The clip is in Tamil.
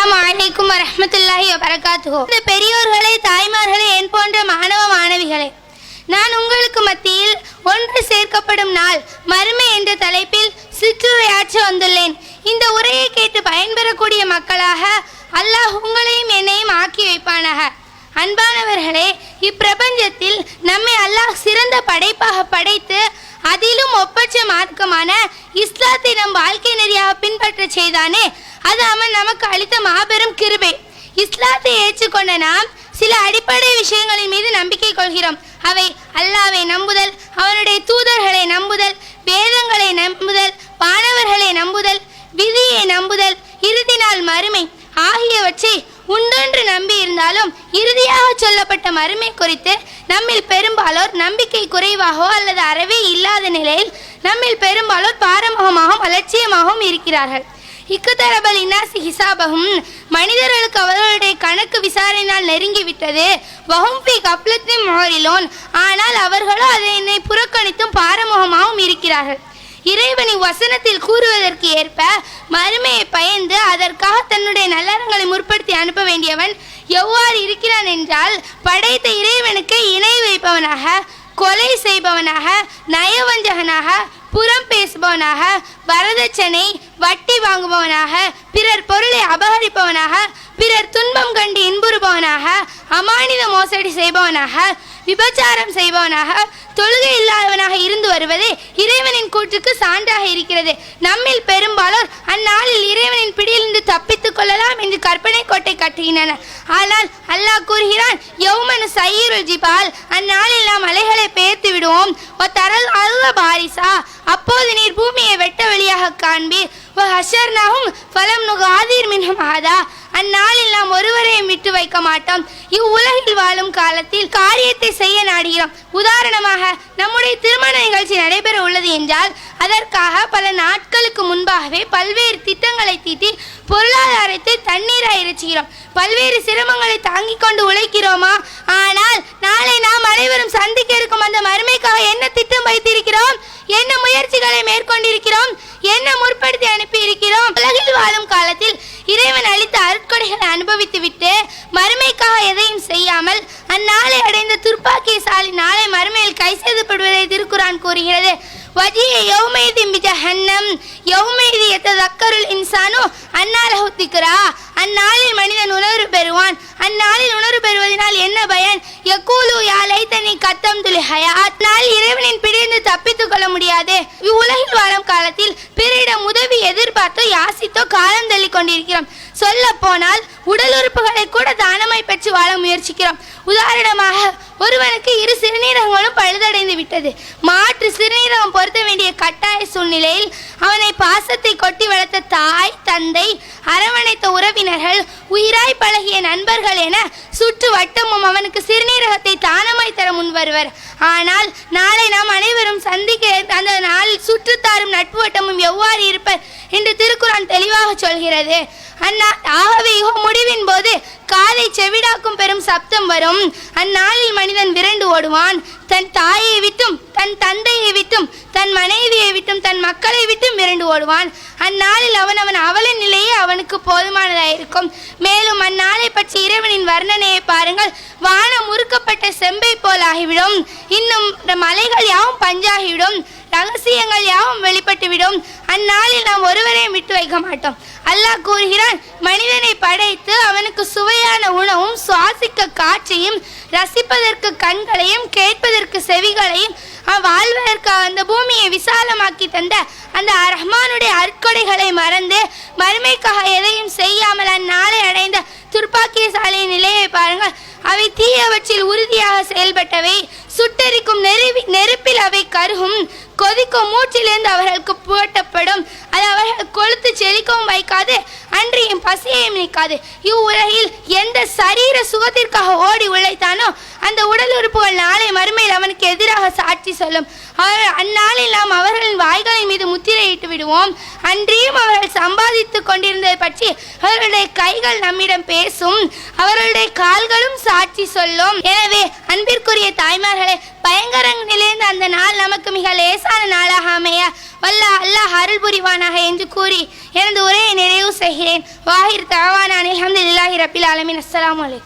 அஸ்ஸலாமு அலைக்கும் வரஹ்மத்துல்லாஹி வபரகாத்துஹு. பெரியோர்களே, தாய்மார்களே, என் போன்ற மாணவ மாணவிகளே, நான் உங்களுக்கு மத்தியில் ஒன்று சேர்க்கப்படும் நாள் மறுமை என்ற தலைப்பில் சிற்றுரையாற்ற வந்துள்ளேன். இந்த உரையை கேட்டு பயன்பெறக்கூடிய மக்களாக அல்லாஹ் உங்களையும் என்னையும் ஆக்கி வைப்பானாக. அன்பானவர்களே, இப்பிரபஞ்சத்தில் நம்மை அல்லாஹ் சிறந்த படைப்பாக படைத்து அதிலும் ஒப்பற்ற மார்க்கமான இஸ்லாத்தை நம் வாழ்க்கை நெறியாக பின்பற்ற செய்தானே, அது அவன் நமக்கு அளித்த மாபெரும் கிருபை. இஸ்லாத்தை ஏற்றுக்கொண்ட நாம் சில அடிப்படை விஷயங்களின் மீது நம்பிக்கை கொள்கிறோம். அவை அல்லாஹ்வை நம்புதல், அவனுடைய தூதர்களை நம்புதல், வேதங்களை நம்புதல், வானவர்களை நம்புதல், விதியை நம்புதல், இறுதி நாள் மறுமை ஆகியவற்றை உண்டென்று நம்பி இருந்தாலும் இறுதியாக சொல்லப்பட்ட மறுமை குறித்து நம்மில் பெரும்பாலோர் நம்பிக்கை குறைவாகவோ அல்லது அறவே இல்லாத நிலையில் நம்மில் பெரும்பாலோர் பாரமுகமாகவும் அலட்சியமாகவும் இருக்கிறார்கள். இக்குதரபல் இன்னாசி ஹிசாபகும், மனிதர்களுக்கு அவர்களுடைய கணக்கு விசாரணையால் நெருங்கிவிட்டது. வஹும்பி கப்லத்தி மோரிலோன், ஆனால் அவர்களோ அதை புறக்கணித்தும் பாரமுகமாகவும் இருக்கிறார்கள். இறைவனின் வசனத்தில் கூறுவதற்கு ஏற்ப மறுமையை பயந்து அதற்காக தன்னுடைய நல்லறங்களை முற்படுத்தி அனுப்ப வேண்டியவன் எவ்வாறு இருக்கிறான் என்றால், படைத்த இறைவனுக்கு இணை வைப்பவனாக, கொலை செய்பவனாக, நயவஞ்சகனாக, புறம் பேசுபவனாக, வரதட்சணை வட்டி வாங்குபவனாக, பிறர் பொருளை அபகரிப்பவனாக, பிறர் துன்பம் கண்டு இன்புறுபவனாக, அமானித மோசடி செய்பவனாக, விபச்சாரம் செய்பவனாக, தொழுகை இல்லாதவனாக இருந்து வருவது இறைவனின் கூற்றுக்கு சான்றாக இருக்கிறது. நம்மில் பெரும்பாலோர் அந்நாளில் இறைவனின் பிடியிலிருந்து தப்பித்துக் கொள்ளலாம் என்று கற்பனை கோட்டை கட்டுகின்றனர். ஆனால் அல்லாஹ் கூறுகிறான், யௌமனு சையிருல் ஜிபால், அந்நாளில் நாம் மலைகளை பெயர்த்து விடுவோம். ஓ தரல் அருள பாரிசா, அப்போது நீர் பூமியை வெட்ட வெளியாக காண்பீர். ஓ ஹஷர்னாகும் ஃபலம் நுகாதீர் மின்ஹும் ஆதா, அந்நாளில் நாம் ஒருவரையும் விட்டு வைக்க மாட்டோம். இவ்வுலகில் வாழும் காலத்தில் காரியத்தை செய்ய நாடுகிறோம். உதாரணமாக, நம்முடைய திருமண நிகழ்ச்சி நடைபெற உள்ளது என்றால் அதற்காக பல நாட்களுக்கு முன்பாகவே பல்வேறு திட்டங்களை தீட்டி பொருளாதாரத்தை தண்ணீராய் இறைச்சுகிறோம். பல்வேறு சிரமங்களை தாங்கிக் கொண்டு உழைக்கிறோமா? ஆனால் நாளை நாம் அனைவரும் சந்திக்க இருக்கும் அந்த மறுமைக்காக என்ன திட்டம் வைத்திருக்கிறோம்? என்ன முயற்சிகளை மேற்கொண்டிருக்கிறோம்? என்ன முற்படுத்தி அனுப்பி இருக்கிறோம்? உலகில் வாழும் காலத்தில் இறைவன் அளித்த அருட்கொடைகளை அனுபவித்து விட்டு மறுமைக்காக எதையும் செய்யாமல் அந்நாளை அடைந்த துர்ப்பாக்கியசாலி நாளை மறுமையில் கை செய்தப்படுவதை திருக்குரான் கூறுகிறது. வஜிய யௌமைதி பிஜஹன்னம் யௌமைதி யததக்கருல் இன்சானு அன்னாலஹு திக்ரா, அந்நாளில் மனிதன் உணர்வு பெறுவான். அந்நாளில் உணர்வு பெறுவதனால் என்ன பயன்? யகூலு யா லைதனி கத்தம்து லிஹயாத், நாள் இறைவனின் பிடிந்து தப்பித்துக் கொள்ள முடியாது. இவ்வுலகில் வாழும் காலத்தில் பிறரிடம் உதவி எதிர்பார்த்தோ யாசித்தோ காலம் தள்ளி கொண்டிருக்கிறோம். சொல்ல போனால் உடல் உறுப்புகளை கூட தானமாய் பெற்று வாழ முயற்சிக்கிறோம். உதாரணமாக, ஒருவனுக்கு 2 சிறுநீரகங்களும் பழுதடைந்து விட்டது. மாற்று சிறுநீரகம் பொருத்த வேண்டிய கட்டாய சூழ்நிலையில் அவனை பாசத்தை கொட்டி வளர்த்த தாய், தந்தை, அரவணைத்த உறவினர்கள், உயிராய் பழகிய நண்பர்கள் என சுற்று வட்டமும் அவனுக்கு சிறுநீரகத்தை தானமாய் தர முன்வருவர். ஆனால் நாளை நாம் அனைவரும் சந்திக்க அந்த நாளில் சுற்றுத்தாரும் நட்பு வட்டமும் எவ்வாறு இருப்பர் என்று திருக்குரான் தெளிவாக சொல்கிறது. ஆகவே முடிவின் போது காதை செவிடாக்கும் பெரும் சப்தம் வரும். அந்நாளில் மனிதன் விரண்டு ஓடுவான். தன் தாயை விட்டும், தன் தந்தையை விட்டும், தன் மனைவியை விட்டும், தன் மக்களை விட்டும் விரண்டு ஓடுவான். அந்நாளில் அவன் அவல நிலையே அவனுக்கு போதுமானதாயிருக்கும். மேலும் அந்நாளை பற்றி இறைவனின் வர்ணனையை பாருங்கள். வானம் முறுக்கப்பட்ட செம்பை போல் ஆகிவிடும். இன்னும் மலைகள் யாவும் பஞ்சாகிவிடும். ரகசியங்கள் யாவும் வெளிப்பட்டுவிடும். அந்நாளில் நாம் ஒருவரையும் விட்டு வைக்க மாட்டோம். அல்லாஹ் கூறுகிறான், மனிதனை படைத்து அவனுக்கு சுவையான உணவும், சுவாசிக்க காற்றையும், ரசிப்பதற்கு கண்களையும், கேட்பதற்கு செவிகளையும், வாழ்வதற்கு அந்த பூமியை விசாலமாக்கி தந்த அந்த ரஹ்மானுடைய அற்கொடைகளை மறந்து மறுமைக்காக எதையும் செய்யாமல் அந்நாளை அடைந்த துர்ப்பாக்கியசாலியின் நிலையை பாருங்கள். அவை தீயவற்றில் உறுதியாக செயல்பட்டவை. சுட்டரிக்கும் நெருப்பில் அவை கருகும். கொதிக்கும் மூச்சிலிருந்து அவர்களுக்கு புகட்டப்படும். அது அவர்கள் கொளுத்து செழிக்கவும் வைக்காது, அன்றியும் பசியையும் நீக்காது. இவ்வுலகில் எந்த சரீர சுகத்திற்காக ஓடி உழைத்தானோ அந்த உடல் உறுப்புகள் நாளை மறுமையில் அவனுக்கு எதிராக சாட்சி சொல்லும். அந்நாளில் நாம் அவர்களின் வாய்களின் மீது முத்திரையிட்டு விடுவோம். அன்றியும் அவர்கள் சம்பாதித்துக் கொண்டிருந்ததை பற்றி அவர்களுடைய கைகள் நம்மிடம் பேசும், அவர்களுடைய கால்களும் சாட்சி சொல்லும். எனவே அன்பிற்குரிய தாய்மார்களே, பயங்கர நிலைந்த அந்த நாள் நமக்கு மிக லேசாக லேசான நாளாக அமைய அல்லாஹ் அருள் புரிவானாக என்று கூறி எனது உரையை நிறைவு செய்கிறேன். வாஹிர் தஅவானா அல்ஹம்துலில்லாஹி ரப்பில் ஆலமீன். அஸ்ஸலாமு அலைக்கும்.